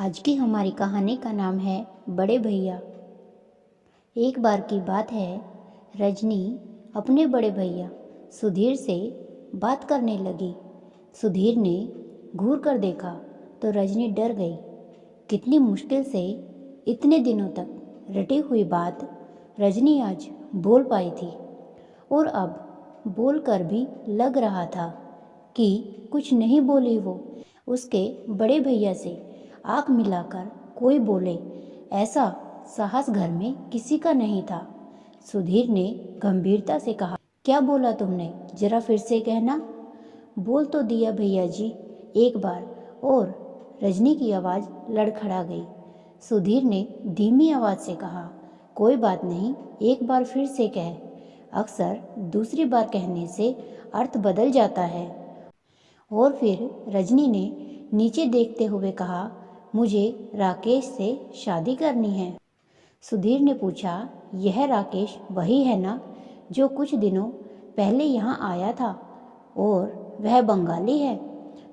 आज की हमारी कहानी का नाम है बड़े भैया। एक बार की बात है, रजनी अपने बड़े भैया सुधीर से बात करने लगी। सुधीर ने घूर कर देखा तो रजनी डर गई। कितनी मुश्किल से इतने दिनों तक रटी हुई बात रजनी आज बोल पाई थी, और अब बोलकर भी लग रहा था कि कुछ नहीं बोली वो। उसके बड़े भैया से आँख मिलाकर कोई बोले, ऐसा साहस घर में किसी का नहीं था। सुधीर ने गंभीरता से कहा, क्या बोला तुमने, जरा फिर से कहना। बोल तो दिया भैया जी एक बार, और रजनी की आवाज़ लड़खड़ा गई। सुधीर ने धीमी आवाज़ से कहा, कोई बात नहीं, एक बार फिर से कह। अक्सर दूसरी बार कहने से अर्थ बदल जाता है। और फिर रजनी ने नीचे देखते हुए कहा, मुझे राकेश से शादी करनी है। सुधीर ने पूछा, यह राकेश वही है ना जो कुछ दिनों पहले यहाँ आया था, और वह बंगाली है?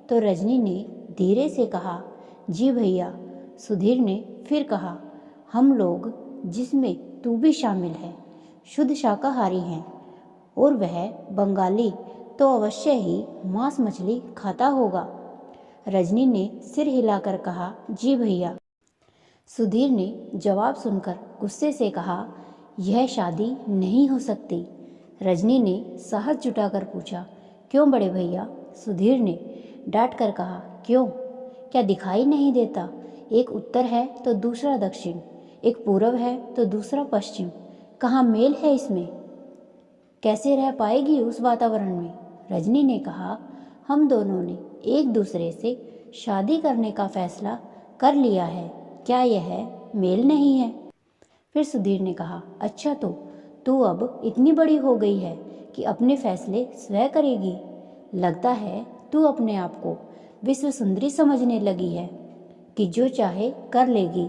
तो रजनी ने धीरे से कहा, जी भैया। सुधीर ने फिर कहा, हम लोग, जिसमें तू भी शामिल है, शुद्ध शाकाहारी हैं, और वह बंगाली तो अवश्य ही मांस मछली खाता होगा। रजनी ने सिर हिलाकर कहा, जी भैया। सुधीर ने जवाब सुनकर गुस्से से कहा, यह शादी नहीं हो सकती। रजनी ने साहस जुटाकर पूछा, क्यों बड़े भैया? सुधीर ने डांट कर कहा, क्यों? क्या दिखाई नहीं देता? एक उत्तर है तो दूसरा दक्षिण, एक पूरब है तो दूसरा पश्चिम। कहाँ मेल है इसमें? कैसे रह पाएगी उस वातावरण में? रजनी ने कहा, हम दोनों ने एक दूसरे से शादी करने का फैसला कर लिया है, क्या यह मेल नहीं है? फिर सुधीर ने कहा, अच्छा तो तू अब इतनी बड़ी हो गई है कि अपने फैसले स्वयं करेगी। लगता है तू अपने आप को विश्व सुंदरी समझने लगी है कि जो चाहे कर लेगी।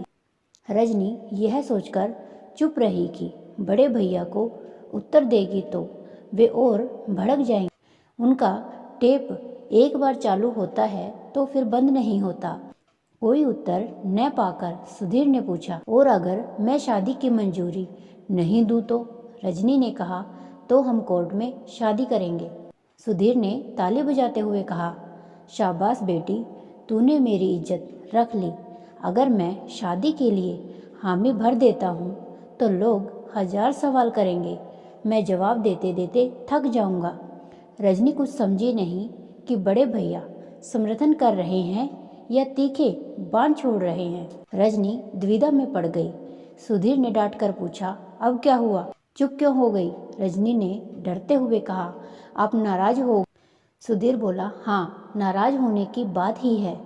रजनी यह सोचकर चुप रही कि बड़े भैया को उत्तर देगी तो वे और भड़क जाएंगे। उनका टेप एक बार चालू होता है तो फिर बंद नहीं होता। कोई उत्तर न पाकर सुधीर ने पूछा, और अगर मैं शादी की मंजूरी नहीं दूँ तो? रजनी ने कहा, तो हम कोर्ट में शादी करेंगे। सुधीर ने ताली बजाते हुए कहा, शाबाश बेटी, तूने मेरी इज्जत रख ली। अगर मैं शादी के लिए हामी भर देता हूँ तो लोग 1000 सवाल करेंगे, मैं जवाब देते देते थक जाऊँगा। रजनी कुछ समझी नहीं कि बड़े भैया समर्थन कर रहे हैं या तीखे बाण छोड़ रहे हैं। रजनी द्विधा में पड़ गई। सुधीर ने डांट कर पूछा, अब क्या हुआ? चुप क्यों हो गई? रजनी ने डरते हुए कहा, आप नाराज हो? सुधीर बोला, हाँ, नाराज होने की बात ही है।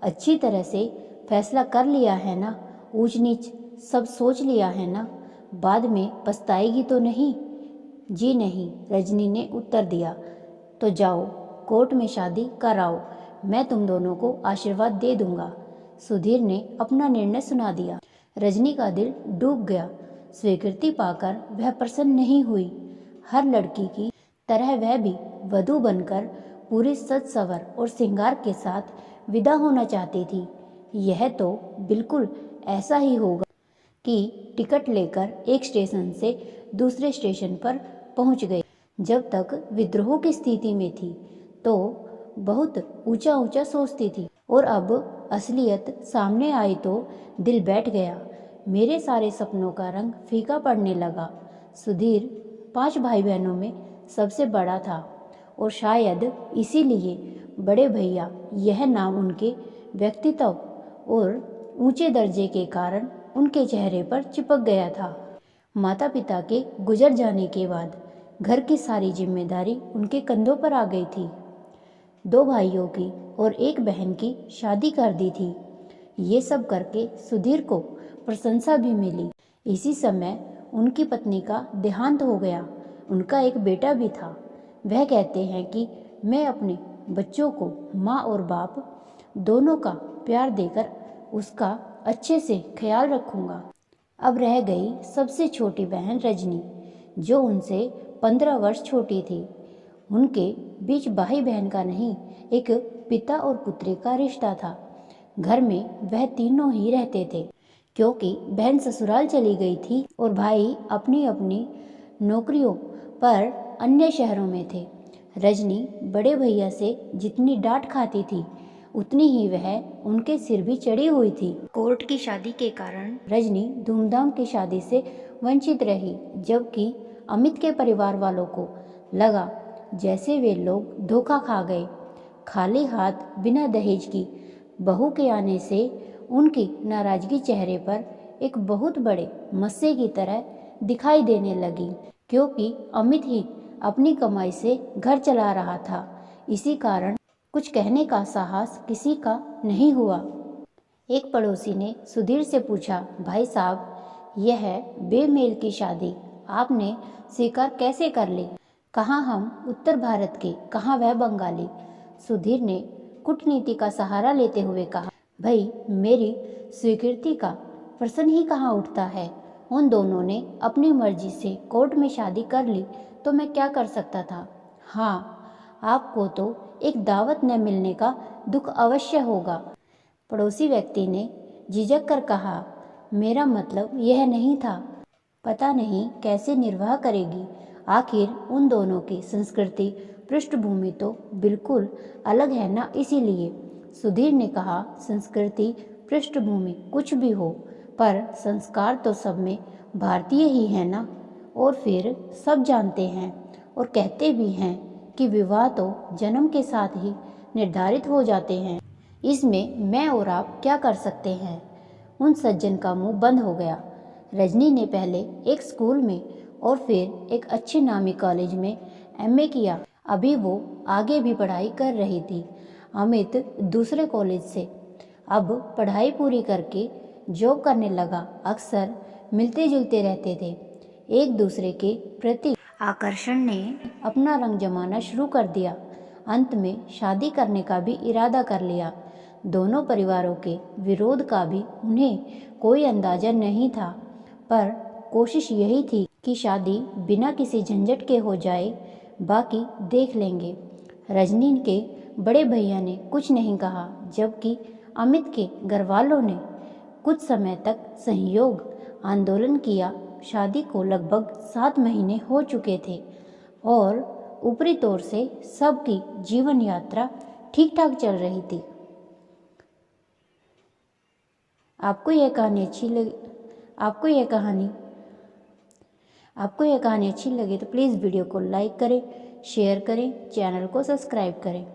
अच्छी तरह से फैसला कर लिया है ना? ऊंच नीच सब सोच लिया है ना? बाद में पछताएगी तो नहीं? जी नहीं, रजनी ने उत्तर दिया। तो जाओ कोर्ट में शादी कराओ, मैं तुम दोनों को आशीर्वाद दे दूंगा। सुधीर ने अपना निर्णय सुना दिया। रजनी का दिल डूब गया। स्वीकृति पाकर वह प्रसन्न नहीं हुई। हर लड़की की तरह वह भी वधू बनकर पूरी सज सवर और श्रृंगार के साथ विदा होना चाहती थी। यह तो बिल्कुल ऐसा ही होगा कि टिकट लेकर एक स्टेशन से दूसरे स्टेशन पर पहुंच गई। जब तक विद्रोह की स्थिति में थी तो बहुत ऊंचा ऊंचा सोचती थी, और अब असलियत सामने आई तो दिल बैठ गया। मेरे सारे सपनों का रंग फीका पड़ने लगा। सुधीर 5 भाई बहनों में सबसे बड़ा था, और शायद इसीलिए बड़े भैया यह नाम उनके व्यक्तित्व और ऊंचे दर्जे के कारण उनके चेहरे पर चिपक गया था। माता पिता के गुजर जाने के बाद घर की सारी जिम्मेदारी उनके कंधों पर आ गई थी। 2 भाइयों की और 1 बहन की शादी कर दी थी। ये सब करके सुधीर को प्रशंसा भी मिली। इसी समय उनकी पत्नी का देहांत हो गया। उनका एक बेटा भी था। वह कहते हैं कि मैं अपने बच्चों को माँ और बाप दोनों का प्यार देकर उसका अच्छे से ख्याल रखूंगा। अब रह गई सबसे छोटी बहन रजनी, जो उनसे 15 वर्ष छोटी थी। उनके बीच भाई बहन का नहीं, एक पिता और पुत्री का रिश्ता था। घर में वह तीनों ही रहते थे, क्योंकि बहन ससुराल चली गई थी और भाई अपनी अपनी नौकरियों पर अन्य शहरों में थे। रजनी बड़े भैया से जितनी डांट खाती थी, उतनी ही वह उनके सिर भी चढ़ी हुई थी। कोर्ट की शादी के कारण रजनी धूमधाम की शादी से वंचित रही, जबकि अमित के परिवार वालों को लगा जैसे वे लोग धोखा खा गए। खाली हाथ बिना दहेज की बहू के आने से उनकी नाराजगी चेहरे पर एक बहुत बड़े मस्से की तरह दिखाई देने लगी, क्योंकि अमित ही अपनी कमाई से घर चला रहा था। इसी कारण कुछ कहने का साहस किसी का नहीं हुआ। एक पड़ोसी ने सुधीर से पूछा, भाई साहब, यह बेमेल की शादी आपने स्वीकार कैसे कर ली? कहाँ हम उत्तर भारत के, कहाँ वह बंगाली। सुधीर ने कूटनीति का सहारा लेते हुए कहा, भाई मेरी स्वीकृति का प्रश्न ही कहाँ उठता है। उन दोनों ने अपनी मर्जी से कोर्ट में शादी कर ली तो मैं क्या कर सकता था। हाँ, आपको तो एक दावत न मिलने का दुख अवश्य होगा। पड़ोसी व्यक्ति ने झिझक कर कहा, मेरा मतलब यह नहीं था। पता नहीं कैसे निर्वाह करेगी। आखिर उन दोनों की संस्कृति पृष्ठभूमि तो बिल्कुल अलग है ना, इसीलिए। सुधीर ने कहा, संस्कृति पृष्ठभूमि कुछ भी हो, पर संस्कार तो सब में भारतीय ही है ना। और फिर सब जानते हैं और कहते भी हैं कि विवाह तो जन्म के साथ ही निर्धारित हो जाते हैं। इसमें मैं और आप क्या कर सकते हैं। उन सज्जन का मुंह बंद हो गया। रजनी ने पहले एक स्कूल में और फिर एक अच्छे नामी कॉलेज में एमए किया। अभी वो आगे भी पढ़ाई कर रही थी। अमित दूसरे कॉलेज से अब पढ़ाई पूरी करके जॉब करने लगा। अक्सर मिलते जुलते रहते थे। एक दूसरे के प्रति आकर्षण ने अपना रंग जमाना शुरू कर दिया। अंत में शादी करने का भी इरादा कर लिया। दोनों परिवारों के विरोध का भी उन्हें कोई अंदाजा नहीं था, पर कोशिश यही थी कि शादी बिना किसी झंझट के हो जाए, बाकी देख लेंगे। रजनी के बड़े भैया ने कुछ नहीं कहा, जबकि अमित के घरवालों ने कुछ समय तक सहयोग आंदोलन किया। शादी को लगभग 7 महीने हो चुके थे और ऊपरी तौर से सबकी जीवन यात्रा ठीक ठाक चल रही थी। आपको यह कहानी अच्छी लगे तो प्लीज़ वीडियो को लाइक करें, शेयर करें, चैनल को सब्सक्राइब करें।